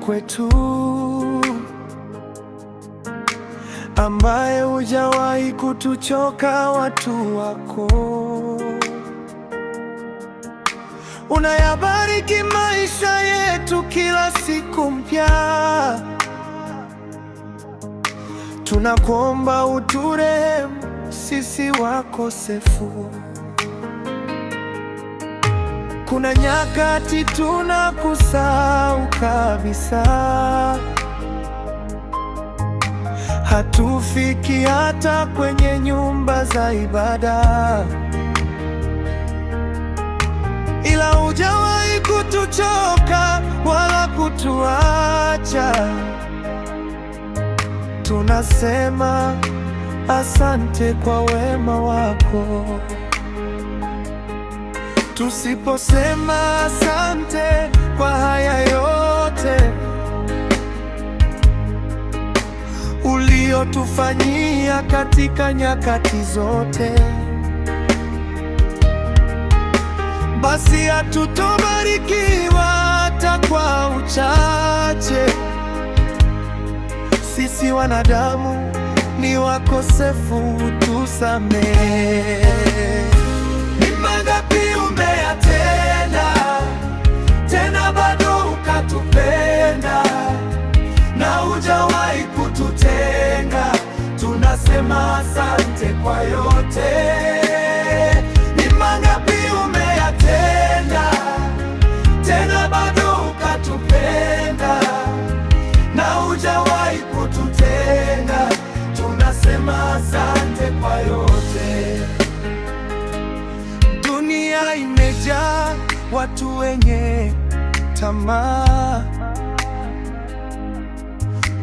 kwetu, ambaye hujawahi kutuchoka. Watu wako unayabariki maisha yetu kila siku mpya. Tunakuomba uturehemu sisi wakosefu. Kuna nyakati tunakusahau kabisa, hatufiki hata kwenye nyumba za ibada, ila hujawahi kutuchoka wala kutuacha. Tunasema asante kwa wema wako. Tusiposema asante kwa haya yote uliotufanyia katika nyakati zote, basi hatutobarikiwa hata kwa uchache. Sisi wanadamu ni wakosefu, tusamehe. Ni mangapi umeyatenda, tena bado ukatupenda, na hujawahi kututenga. Tunasema asante kwa yote. Ni mangapi umeyatenda, tena bado ukatupenda, na hujawahi kututenga. Tunasema asante kwa yote. Dunia imejaa watu wenye tamaa,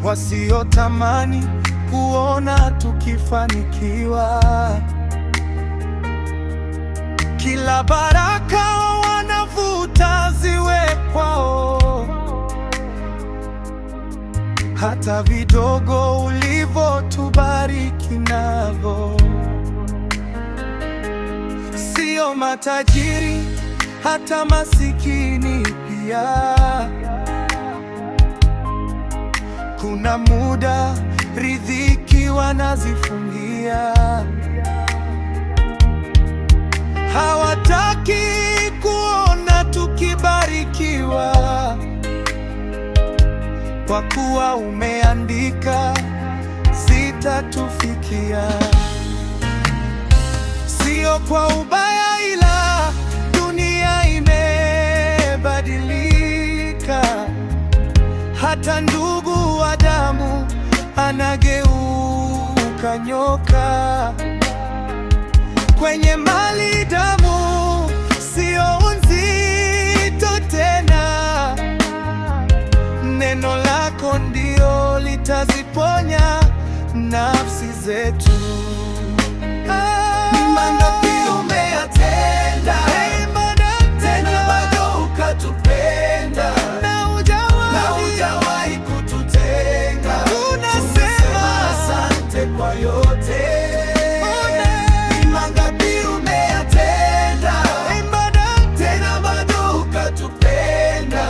wasiotamani kuona tukifanikiwa. Kila baraka wanavuta ziwe kwao, hata vidogo ulivyotubariki navyo. Sio matajiri, hata masikini pia. Kuna muda riziki wanazifungia, hawataki kuona tukibarikiwa, kwa kuwa umeandika zitatufikia. Sio kwa ubaya, ila dunia imebadilika. Hata ndugu wa damu anageuka nyoka. Kwenye mali damu sio nzito tena. Neno lako ndio litaziponya nafsi zetu. Ni mangapi umeyatenda, tena bado ukatupenda, na hujawahi kututenga. Tunasema asante kwa yote. Ni mangapi umeyatenda, tena bado ukatupenda,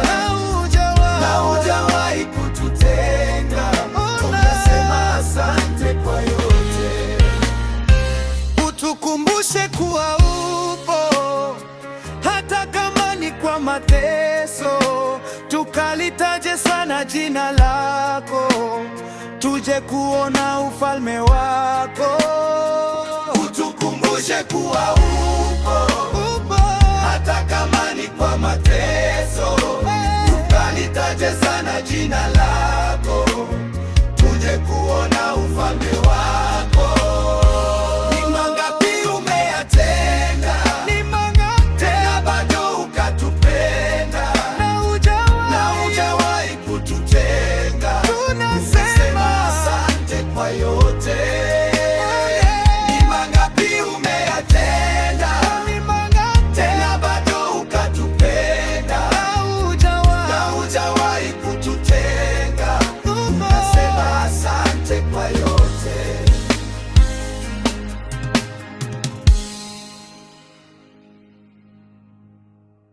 na hujawahi kututenga. Tunasema asante kwa yote. Utukumbushe kuwa upo, hata kama ni kwa mateso. Tukalitaje sana jina lako, tuje kuona ufalme wako. Utukumbushe kuwa upo, hata kama ni kwa mateso. Tukalitaje sana jina lako,